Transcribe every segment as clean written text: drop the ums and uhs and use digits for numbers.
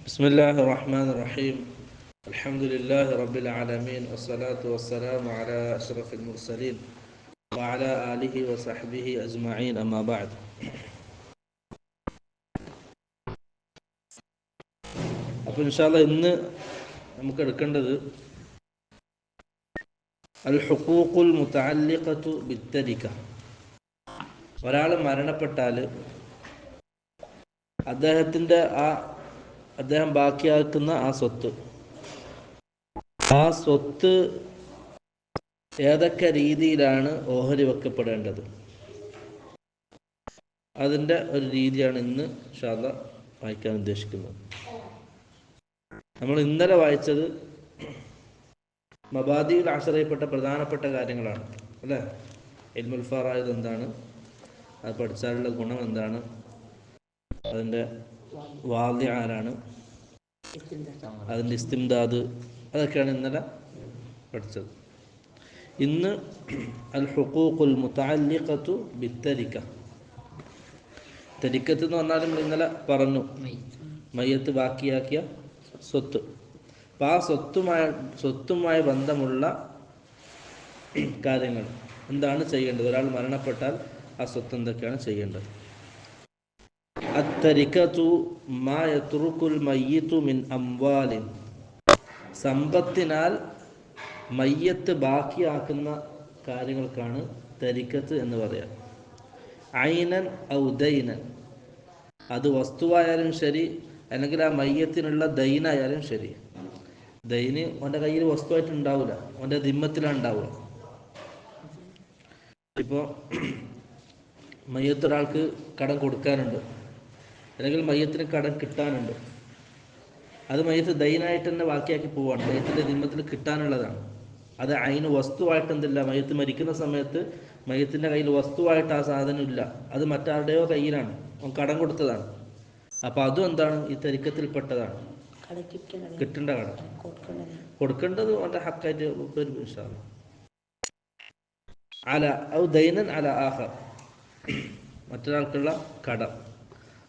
بسم الله الرحمن الرحيم الحمد لله رب العالمين والصلاة والسلام على أشرف المرسلين وعلى آله وصحبه أجمعين أما بعد അപ്പോൾ ഇൻഷാല്ലാ ഇന്ന് നമുക്ക് എടുക്കേണ്ടത് അൽ ഹുഖൂഖുൽ മുതഅല്ലിഖതു ബിത്തരിക. ഒരാൾ മരണപ്പെട്ടാൽ അദ്ദേഹം ബാക്കിയാക്കുന്ന ആ സ്വത്ത് ഏതൊക്കെ രീതിയിലാണ് ഓഹരി വെക്കപ്പെടേണ്ടത്, അതിൻ്റെ ഒരു രീതിയാണ് ഇന്ന് ഇൻഷാല്ലാ വായിക്കാൻ ഉദ്ദേശിക്കുന്നത്. നമ്മൾ ഇന്നലെ വായിച്ചത് മബാദിയിൽ ആശ്രയപ്പെട്ട പ്രധാനപ്പെട്ട കാര്യങ്ങളാണ് അല്ലേ. ഇൽമുൽ ഫറായിദ് എന്താണ്, അത് പഠിച്ചാലുള്ള ഗുണം എന്താണ്, അതിൻ്റെ വാദി ആരാണ്, അതിൻ്റെ ഇസ്തിംദാദ്, അതൊക്കെയാണ് ഇന്നലെ പഠിച്ചത്. ഇന്ന് അൽ ഹുഖൂഖുൽ മുതഅല്ലിഖതു ബിത്തരിക. തരിക്കത്ത് എന്ന് പറഞ്ഞാൽ നമ്മൾ ഇന്നലെ പറഞ്ഞു, മയ്യത്ത് ബാക്കിയാക്കിയ സ്വത്ത്. അപ്പം ആ സ്വത്തുമായി ബന്ധമുള്ള കാര്യങ്ങൾ എന്താണ് ചെയ്യേണ്ടത്, ഒരാൾ മരണപ്പെട്ടാൽ ആ സ്വത്ത് എന്തൊക്കെയാണ് ചെയ്യേണ്ടത്. അത്തരിക്കതു മാ യത്റുകുൽ മയ്യിതു മിൻ അംവാലിൻ. സമ്പത്തിനാൽ മയ്യത്ത് ബാക്കിയാക്കുന്ന കാര്യങ്ങൾക്കാണ് തരിക്കത്ത് എന്ന് പറയാം. ഐനൻ ഔ ദൈനൻ, അത് വസ്തുവായാലും ശരി, അല്ലെങ്കിൽ ആ മയ്യത്തിനുള്ള ദൈനായാലും ശരി. ദൈന് അവൻ്റെ കയ്യിൽ വസ്തുവായിട്ട് ഉണ്ടാവില്ല, അവൻ്റെ ദിമ്മത്തിലാണ് ഉണ്ടാവുക. ഇപ്പോൾ മയ്യത്തൊരാൾക്ക് കടം കൊടുക്കാനുണ്ട്, അല്ലെങ്കിൽ മയ്യത്തിന് കടം കിട്ടാനുണ്ട്. അത് മയ്യത്ത് ദൈനായിട്ട് തന്നെ ബാക്കിയാക്കി പോവാണ്, മയ്യത്തിൻ്റെ ദിമ്മത്തിൽ കിട്ടാനുള്ളതാണ്. അത് അതിന് വസ്തുവായിട്ട് എന്തില്ല, മയ്യത്ത് മരിക്കുന്ന സമയത്ത് മയ്യത്തിൻ്റെ കയ്യിൽ വസ്തുവായിട്ട് ആ സാധനം ഇല്ല, അത് മറ്റാരുടെയോ കയ്യിലാണ്, അവൻ കടം കൊടുത്തതാണ്. അപ്പോൾ അതും എന്താണ്, ഈ തരിക്കത്തിൽപ്പെട്ടതാണ്. കിട്ടേണ്ട കടം കൊടുക്കേണ്ടത് അവൻ്റെ ഹക്കായിട്ട് അല ഔ ദൈനൻ അല ആഖർ, മറ്റൊരാൾക്കുള്ള കടം.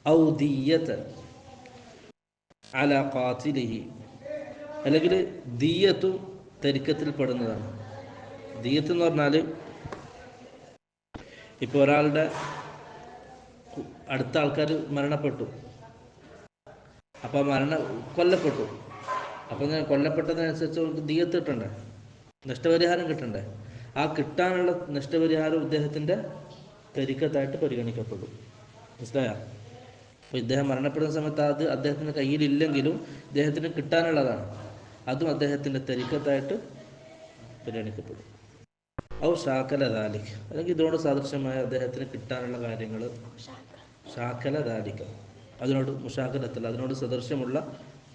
ഔ ദിയ്യതൻ അല ഖാതിലിഹി, അല്ലെങ്കിൽ ദിയ്യത്തും തരിക്കത്തിൽപ്പെടുന്നതാണ്. ദിയ്യത്ത് എന്ന് പറഞ്ഞാൽ ഇപ്പോൾ ഒരാളുടെ അടുത്ത ആൾക്കാർ മരണപ്പെട്ടു, അപ്പോൾ കൊല്ലപ്പെട്ടു. അപ്പോൾ കൊല്ലപ്പെട്ടതിനനുസരിച്ച് അവർക്ക് ദിയ്യത്ത് കിട്ടണ്ടേ, നഷ്ടപരിഹാരം കിട്ടണ്ടേ. ആ കിട്ടാനുള്ള നഷ്ടപരിഹാരം ഇദ്ദേഹത്തിൻ്റെ തരിക്കത്തായിട്ട് പരിഗണിക്കപ്പെടും. മനസ്സിലായോ? അപ്പോൾ ഇദ്ദേഹം മരണപ്പെടുന്ന സമയത്ത് അത് അദ്ദേഹത്തിൻ്റെ കയ്യിലില്ലെങ്കിലും ഇദ്ദേഹത്തിന് കിട്ടാനുള്ളതാണ്, അതും അദ്ദേഹത്തിൻ്റെ തരിക്കത്തായിട്ട് പരിഗണിക്കപ്പെടും. ഔ ഷാക്കല ദാലിക്, അല്ലെങ്കിൽ ഇതിനോട് സാദൃശ്യമായ അദ്ദേഹത്തിന് കിട്ടാനുള്ള കാര്യങ്ങൾ ഷാക്കല ദാലിക, അതിനോട് മുഷാക്കലത്തല്ല, അതിനോട് സദൃശ്യമുള്ള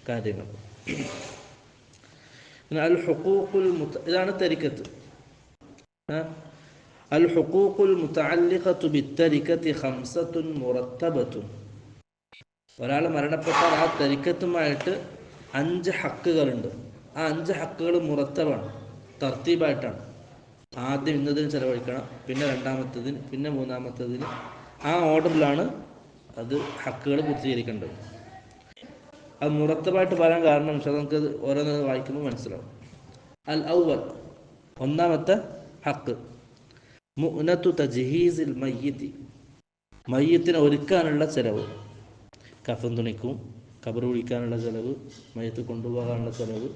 കാര്യങ്ങൾ. അൽ ഹുഖൂഖുൽ ഇതാണ് തരിക്കത്ത്. അൽ ഹുഖൂഖുൽ മുതഅല്ലിഖതു ബിത്തരികതി ഖംസത്തുൻ മുറത്തബത്തുൻ. ഒരാൾ മരണപ്പെട്ടാൽ ആ തരിക്കത്തുമായിട്ട് 5 ഹക്കുകളുണ്ട്. ആ 5 ഹക്കുകൾ മുറത്തബാണ്, തർത്തീബായിട്ടാണ്. ആദ്യം ഇന്നതിന് ചെലവഴിക്കണം, പിന്നെ രണ്ടാമത്തതിന്, പിന്നെ മൂന്നാമത്തതിന്. ആ ഓർഡറിലാണ് അത് ഹക്കുകൾ പൂർത്തീകരിക്കേണ്ടത്. അത് മുറത്തബായിട്ട് പറയാൻ കാരണം നമുക്ക് ഓരോന്ന് വായിക്കുമ്പോൾ മനസ്സിലാവും. അൽ ഔവൽ, ഒന്നാമത്തെ ഹക്ക്, മുഅ്നത്തു തജ്ഹീസിൽ മയ്യിത്തി, മയ്യത്തിനെ ഒരുക്കാനുള്ള ചിലവ്. കഫൻ തുണിക്കും ഖബർ കുഴിക്കാനുള്ള ചിലവ്, മയ്യത്ത് കൊണ്ടുപോകാനുള്ള ചിലവ്,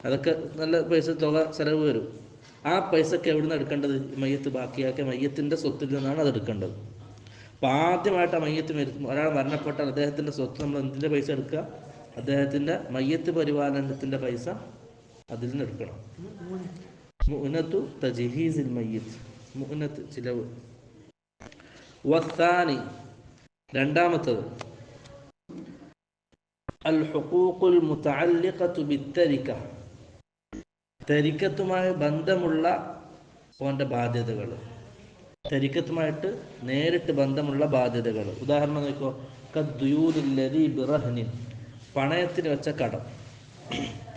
അതൊക്കെ നല്ല പൈസ തുക ചിലവ് വരും. ആ പൈസക്ക് എവിടെ നിന്ന് എടുക്കേണ്ടത്? മയ്യത്ത് ബാക്കിയാക്കിയ മയ്യത്തിൻ്റെ സ്വത്തിൽ നിന്നാണ് അത് എടുക്കേണ്ടത്. അപ്പോൾ ആദ്യമായിട്ട് ആ മയ്യത്ത് ഒരാൾ മരണപ്പെട്ടാൽ അദ്ദേഹത്തിൻ്റെ സ്വത്ത് നമ്മൾ എന്തിൻ്റെ പൈസ എടുക്കുക? അദ്ദേഹത്തിൻ്റെ മയ്യത്ത് പരിപാലനത്തിൻ്റെ പൈസ അതിൽ നിന്ന് എടുക്കണം. മുഅ്നത്തു തജ്ഹീസിൽ മയ്യിത്ത്, മുഅ്നത്ത് ചിലവ്. വത്താനി, രണ്ടാമത്തത് അൽ ഹുഖൂഖുൽ മുതഅല്ലിഖതു ബിത്തരിക, തരിക്കത്തുമായി ബന്ധമുള്ള അവൻ്റെ ബാധ്യതകൾ, തരിക്കത്തുമായിട്ട് നേരിട്ട് ബന്ധമുള്ള ബാധ്യതകൾ. ഉദാഹരണം നോക്കോ, കദ്ദുയൂദില്ലദീ ബിറഹ്നിൻ, പണയത്തിന് വെച്ച കടം.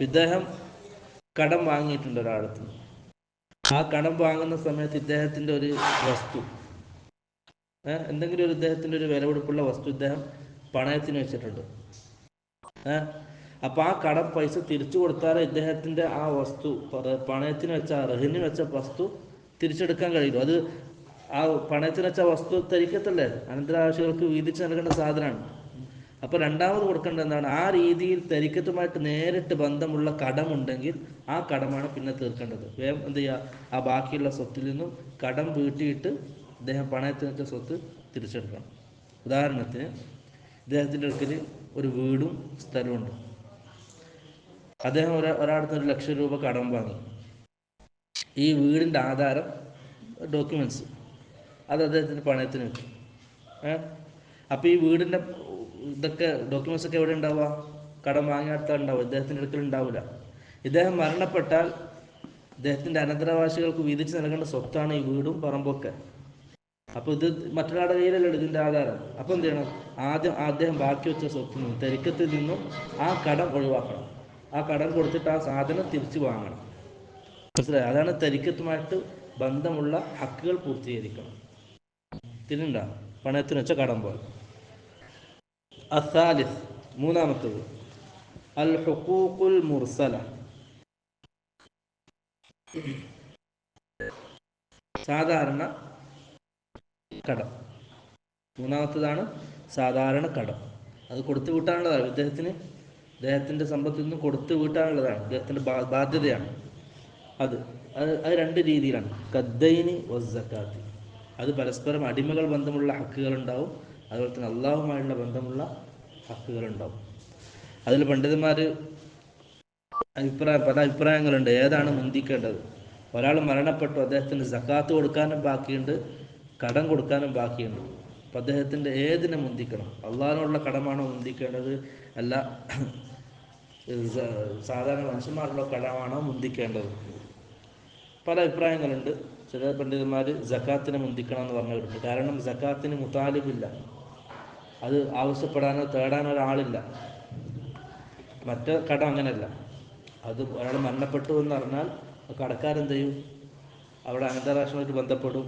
ഇദ്ദേഹം കടം വാങ്ങിയിട്ടുണ്ട് ഒരാളത്ത്. ആ കടം വാങ്ങുന്ന സമയത്ത് ഇദ്ദേഹത്തിൻ്റെ ഒരു വസ്തു, എന്തെങ്കിലും ഒരു ഇദ്ദേഹത്തിൻ്റെ ഒരു വിലപിടിപ്പുള്ള വസ്തു ഇദ്ദേഹം പണയത്തിന് വെച്ചിട്ടുണ്ട്. അപ്പോൾ ആ കടം പൈസ തിരിച്ചു കൊടുത്താലേ ഇദ്ദേഹത്തിൻ്റെ ആ വസ്തു പണയത്തിന് വെച്ച റഹിന് വെച്ച വസ്തു തിരിച്ചെടുക്കാൻ കഴിയുള്ളൂ. അത് ആ പണയത്തിന് വെച്ച വസ്തു തരിക്കത്തല്ലേ, അനന്തരാവകാശികൾക്ക് വീതിച്ച് നൽകേണ്ട സാധനമാണ്. അപ്പോൾ രണ്ടാമത് കൊടുക്കേണ്ടത് എന്താണ്? ആ രീതിയിൽ തരിക്കത്തുമായിട്ട് നേരിട്ട് ബന്ധമുള്ള കടമുണ്ടെങ്കിൽ ആ കടമാണ് പിന്നെ തീർക്കേണ്ടത്. വേഗം എന്ത് ചെയ്യുക, ആ ബാക്കിയുള്ള സ്വത്തിൽ നിന്നും കടം വീട്ടിയിട്ട് അദ്ദേഹം പണയത്തിന് വെച്ച സ്വത്ത് തിരിച്ചെടുക്കണം. ഉദാഹരണത്തിന് ഇദ്ദേഹത്തിൻ്റെ അടുക്കൽ ഒരു വീടും സ്ഥലമുണ്ട്. അദ്ദേഹം ഒരാടുത്ത് 1,00,000 രൂപ കടം വാങ്ങി. ഈ വീടിൻ്റെ ആധാരം, ഡോക്യുമെൻറ്റ്സ് അത് അദ്ദേഹത്തിന് പണയത്തിന് വെച്ചു. അപ്പോൾ ഈ വീടിൻ്റെ ഇതൊക്കെ ഡോക്യുമെൻറ്റ്സ് ഒക്കെ എവിടെ ഉണ്ടാവുക? കടം വാങ്ങിയെടുത്താൽ ഉണ്ടാവുക, ഇദ്ദേഹത്തിൻ്റെ അടുക്കൽ ഉണ്ടാവില്ല. ഇദ്ദേഹം മരണപ്പെട്ടാൽ ഇദ്ദേഹത്തിൻ്റെ അനന്തരാവകാശികൾക്ക് വീതിച്ച് നൽകേണ്ട സ്വത്താണ് ഈ വീടും പറമ്പൊക്കെ. അപ്പോൾ ഇത് മറ്റൊരാളുടെ കയ്യിലല്ല ഇതിൻ്റെ ആധാരം. അപ്പോൾ എന്ത് ചെയ്യണം? ആദ്യം അദ്ദേഹം ബാക്കി വെച്ച സ്വത്തിൽ നിന്നും തരിക്കത്തിൽ നിന്നും ആ കടം ഒഴിവാക്കണം. ആ കടം കൊടുത്തിട്ട് ആ സാധനം തിരിച്ചു വാങ്ങണം. മനസ്സിലായി? അതാണ് തരിക്കത്തുമായിട്ട് ബന്ധമുള്ള ഹക്കുകൾ പൂർത്തീകരിക്കണം. തിരിണ്ട പണയത്തിന് വെച്ച കടം പോലെ. അസാലിസ്, മൂന്നാമത്തത് അൽ ഹുഖൂഖുൽ മുർസല, സാധാരണ കടം. മൂന്നാമത്തതാണ് സാധാരണ കടം. അത് കൊടുത്തു വീട്ടാനുള്ളതാണ്. ഇദ്ദേഹത്തിൻ്റെ സമ്പത്തിൽ നിന്നും കൊടുത്തു വീട്ടാനുള്ളതാണ്, ഇദ്ദേഹത്തിൻ്റെ ബാധ്യതയാണ്. അത് രണ്ട് രീതിയിലാണ്. കദ്ദൈനി വസ്സക്കാത്തി, അത് പരസ്പരം അടിമകൾ ബന്ധമുള്ള ഹക്കുകളുണ്ടാവും, അതുപോലെ തന്നെ അള്ളാഹുമായുള്ള ബന്ധമുള്ള ഹക്കുകളുണ്ടാവും. അതിൽ പണ്ഡിതന്മാർ പല അഭിപ്രായങ്ങളുണ്ട്, ഏതാണ് മുന്തിക്കേണ്ടത്. ഒരാൾ മരണപ്പെട്ടു, അദ്ദേഹത്തിന് സക്കാത്ത് കൊടുക്കാനും ബാക്കിയുണ്ട്, കടം കൊടുക്കാനും ബാക്കിയുണ്ട്. അപ്പം അദ്ദേഹത്തിൻ്റെ ഏതിനെ മുന്തിക്കണം? അള്ളാഹിനുള്ള കടമാണോ മുന്തിക്കേണ്ടത്, അല്ല സാധാരണ മനുഷ്യന്മാരുള്ള കടമാണോ മുന്തിക്കേണ്ടത്? പല അഭിപ്രായങ്ങളുണ്ട്. ചില പണ്ഡിതന്മാർ സക്കാത്തിനെ മുന്തിക്കണം എന്ന് പറഞ്ഞവരുണ്ട്. കാരണം സക്കാത്തിന് മുതാലിബില്ല, അത് ആവശ്യപ്പെടാനോ തേടാനോ ഒരാളില്ല. മറ്റേ കടം അങ്ങനെയല്ല. അത് ഒരാൾ മരണപ്പെട്ടു എന്ന് പറഞ്ഞാൽ കടക്കാരെന്ത് ചെയ്യും? അവിടെ അനന്തരാഷ്ട്രമായിട്ട് ബന്ധപ്പെടും,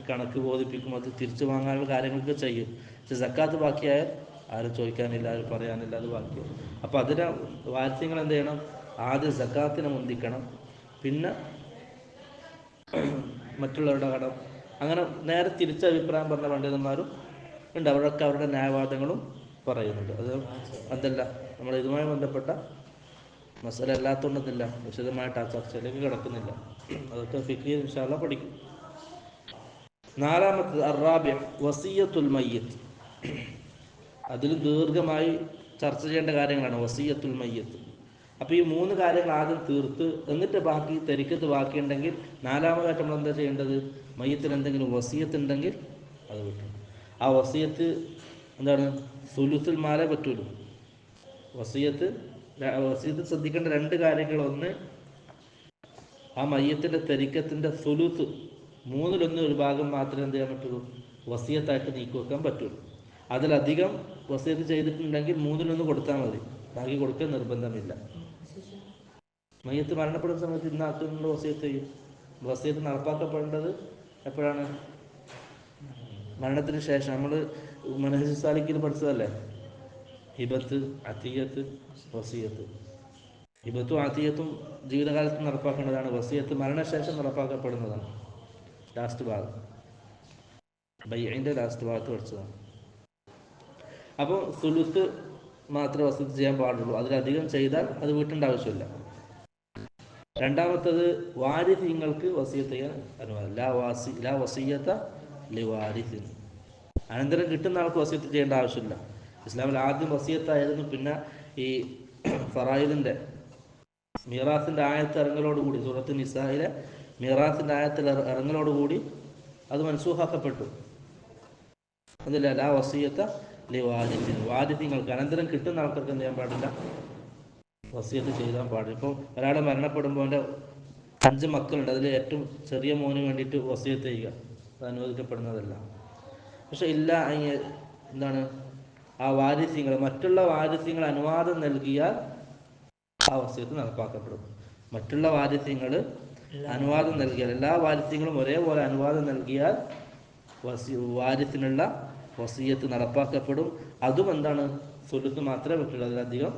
കണക്ക് ബോധിപ്പിക്കും, അത് തിരിച്ചു വാങ്ങാനുള്ള കാര്യങ്ങളൊക്കെ ചെയ്യും. പക്ഷെ സക്കാത്ത് ബാക്കിയായാൽ ആരും ചോദിക്കാനില്ല, ആരും പറയാനില്ല, അത് ബാക്കിയാവും. അപ്പോൾ അതിന് വാര്യങ്ങൾ എന്ത് ചെയ്യണം? ആദ്യം സക്കാത്തിനെ മുന്തിക്കണം, പിന്നെ മറ്റുള്ളവരുടെ കടം. അങ്ങനെ നേരെ തിരിച്ച അഭിപ്രായം പറഞ്ഞ പണ്ഡിതന്മാരും ഉണ്ട്. അവരൊക്കെ അവരുടെ ന്യായവാദങ്ങളും പറയുന്നുണ്ട്. അത് അതല്ല നമ്മൾ ഇതുമായി ബന്ധപ്പെട്ട മസല അല്ലാത്തതൊന്നുമില്ല, വിശദമായിട്ട് ആ ചർച്ചയിലേക്ക് കിടക്കുന്നില്ല. അതൊക്കെ ഫിഖ് ഇൻഷാ അല്ലാഹ് പഠിക്കും. നാലാമത്തത് അറാബിയ വസിയ്യത്തുൽ മയ്യിത്ത്. അതിൽ ദീർഘമായി ചർച്ച ചെയ്യേണ്ട കാര്യങ്ങളാണ് വസിയ്യത്തുൽ മയ്യിത്ത്. അപ്പോൾ ഈ 3 കാര്യങ്ങൾ ആദ്യം തീർത്ത് എന്നിട്ട് ബാക്കി തരിക്കത്ത് ബാക്കിയുണ്ടെങ്കിൽ നാലാമതായിട്ട് നമ്മൾ എന്താ ചെയ്യേണ്ടത്? മയ്യത്തിന് എന്തെങ്കിലും വസിയത്ത് ഉണ്ടെങ്കിൽ അത് കിട്ടും. ആ വസിയത്ത് എന്താണ്? സുലുസുൽ മാലേ പറ്റൂലൂ. വസിയത്ത് ശ്രദ്ധിക്കേണ്ട 2 കാര്യങ്ങൾ. ഒന്ന്, ആ മയ്യത്തിൻ്റെ തരിക്കത്തിൻ്റെ സുലുസ് 3/1 ഒരു ഭാഗം മാത്രമേ എന്ത് ചെയ്യാൻ പറ്റുള്ളൂ? വസിയത്തായിട്ട് നീക്കി വെക്കാൻ പറ്റുള്ളൂ. അതിലധികം വസിയത്ത് ചെയ്തിട്ടുണ്ടെങ്കിൽ 3/1 കൊടുത്താൽ മതി, ബാക്കി കൊടുക്കാൻ നിർബന്ധമില്ല. മയ്യത്ത് മരണപ്പെടുന്ന സമയത്ത് ഇന്ന ആക്കുന്നുണ്ട് വസിയത്ത് ചെയ്യും. വസിയത്ത് നടപ്പാക്കപ്പെടേണ്ടത് എപ്പോഴാണ്? മരണത്തിന് ശേഷം. നമ്മൾ മനഹജ് സാലിക്കിൽ പഠിച്ചതല്ലേ, ഹിബത്ത്, അത്തിയത്ത്, വസിയത്ത്. ഹിബത്തും അത്തിയത്തും ജീവിതകാലത്ത് നടപ്പാക്കേണ്ടതാണ്, വസിയത്ത് മരണശേഷം നടപ്പാക്കപ്പെടുന്നതാണ്. ലാസ്റ്റ് ഭാഗം ബൈഇന്റെ ലാസ്റ്റ് ഭാഗത്ത് പഠിച്ചതാണ്. അപ്പോൾ സുലുത്ത് മാത്രമേ വസിയത്ത് ചെയ്യാൻ പാടുള്ളൂ, അതിലധികം ചെയ്താൽ അത് വീട്ടേണ്ട ആവശ്യമില്ല. രണ്ടാമത്തത് വാരിഥ്യങ്ങൾക്ക് വസിയത്ത് ചെയ്യാൻ അനുവാദം. ലാ വസിയത്ത ലിവാരിഥിൻ. അനന്തരം കിട്ടുന്ന ആൾക്ക് വസിയത്ത് ചെയ്യേണ്ട ആവശ്യമില്ല. ഇസ്ലാമിൽ ആദ്യം വസിയത്തായിരുന്നു, പിന്നെ ഈ ഫറായിദിൻ്റെ മീറാത്തിൻ്റെ ആയത്ത് ഇറങ്ങലോടുകൂടി, സൂറത്ത് നിസായിലെ മീറാത്തിൻ്റെ ആയത്തിൽ ഇറങ്ങലോടുകൂടി അത് മൻസൂഹാക്കപ്പെട്ടു. അതില്ല, ലാ വസിയത്ത ലിവാരിഥിൻ. വാരിഥ്യങ്ങൾക്ക് അനന്തരം കിട്ടുന്ന ആൾക്കാർക്ക് എന്ത് ചെയ്യാൻ പാടില്ല? വസിയത്ത് ചെയ്താൻ പാടില്ല. ഇപ്പോൾ ഒരാൾ മരണപ്പെടുമ്പോൾ അവൻ്റെ 5 മക്കളുണ്ട്, അതിൽ ഏറ്റവും ചെറിയ മോന് വേണ്ടിയിട്ട് വസിയത്ത് ചെയ്യുക, അത് അനുവദിക്കപ്പെടുന്നതല്ല. പക്ഷെ ഇല്ല, എന്താണ്, ആ വാരിഥ്യങ്ങൾ, മറ്റുള്ള വാരിഥ്യങ്ങൾ അനുവാദം നൽകിയാൽ ആ വസിയത്ത് നടപ്പാക്കപ്പെടും. മറ്റുള്ള വാരിഥ്യങ്ങൾ അനുവാദം നൽകിയാൽ, എല്ലാ വാരിഥ്യങ്ങളും ഒരേപോലെ അനുവാദം നൽകിയാൽ വാരിഥിനുള്ള വസിയത്ത് നടപ്പാക്കപ്പെടും. അതും എന്താണ്? സുലുത്ത് മാത്രമേ പറ്റുള്ളൂ, അതിലധികം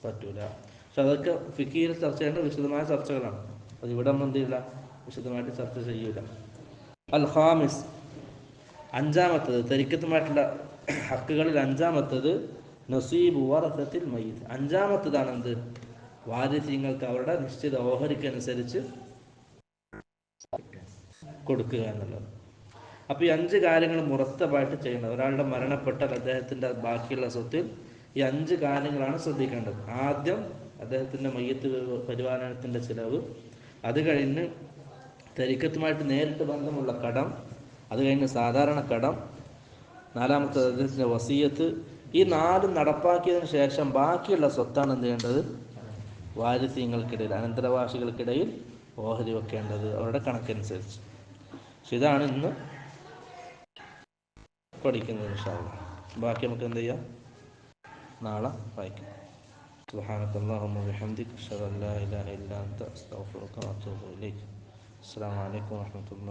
പറ്റൂല. പക്ഷെ അതൊക്കെ ഫിഖിയിൽ ചർച്ച ചെയ്യേണ്ട വിശദമായ ചർച്ചകളാണ്. അത് ഇവിടെ നമ്മൾ എന്ത് ചെയ്യില്ല, വിശദമായിട്ട് ചർച്ച ചെയ്യൂല. അൽ ഖാമിസ്, അഞ്ചാമത്തത് തരിക്കത്തുമായിട്ടുള്ള ഹക്കുകളിൽ അഞ്ചാമത്തത് നസീബ് വറസത്തിൽ മയ്യിത്ത്. അഞ്ചാമത്തതാണ് എന്ത്, വാരിസ്യങ്ങൾക്ക് അവരുടെ നിശ്ചിത ഓഹരിക്കനുസരിച്ച് കൊടുക്കുക എന്നുള്ളത്. അപ്പോൾ ഈ 5 കാര്യങ്ങൾ മുറത്തബായിട്ട് ചെയ്യണം. ഒരാളുടെ മരണപ്പെട്ടാൽ അദ്ദേഹത്തിൻ്റെ ബാക്കിയുള്ള സ്വത്തിൽ ഈ 5 കാര്യങ്ങളാണ് ശ്രദ്ധിക്കേണ്ടത്. ആദ്യം അദ്ദേഹത്തിൻ്റെ മയ്യത്ത് പരിപാലനത്തിൻ്റെ ചിലവ്, അത് കഴിഞ്ഞ് തരിക്കത്തുമായിട്ട് നേരിട്ട് ബന്ധമുള്ള കടം, അത് കഴിഞ്ഞ് സാധാരണ കടം, നാലാമത്തെ അദ്ദേഹത്തിൻ്റെ വസിയത്ത്. ഈ 4 നടപ്പാക്കിയതിന് ശേഷം ബാക്കിയുള്ള സ്വത്താണ് എന്ത് ചെയ്യേണ്ടത്, വാരിസ്യങ്ങൾക്കിടയിൽ, അനന്തരവാസികൾക്കിടയിൽ ഓഹരി വെക്കേണ്ടത് അവരുടെ കണക്കനുസരിച്ച്. പക്ഷെ ഇതാണ് ഇന്ന് പഠിക്കുന്നത്. ഇൻഷാ അല്ലാഹ് ബാക്കി നമുക്ക് എന്ത് ചെയ്യാം, നാളെ വായിക്കാം. സുബ്ഹാനക അല്ലാഹുമ്മ വബിഹംദിക അശ്ഹദു അൻ ലാ ഇലാഹ ഇല്ലാ അൻത അസ്തഗ്ഫിറുക വഅതൂബു ഇലൈക്. അസ്സലാമു അലൈക്കും വറഹ്മത്തുള്ളാഹി.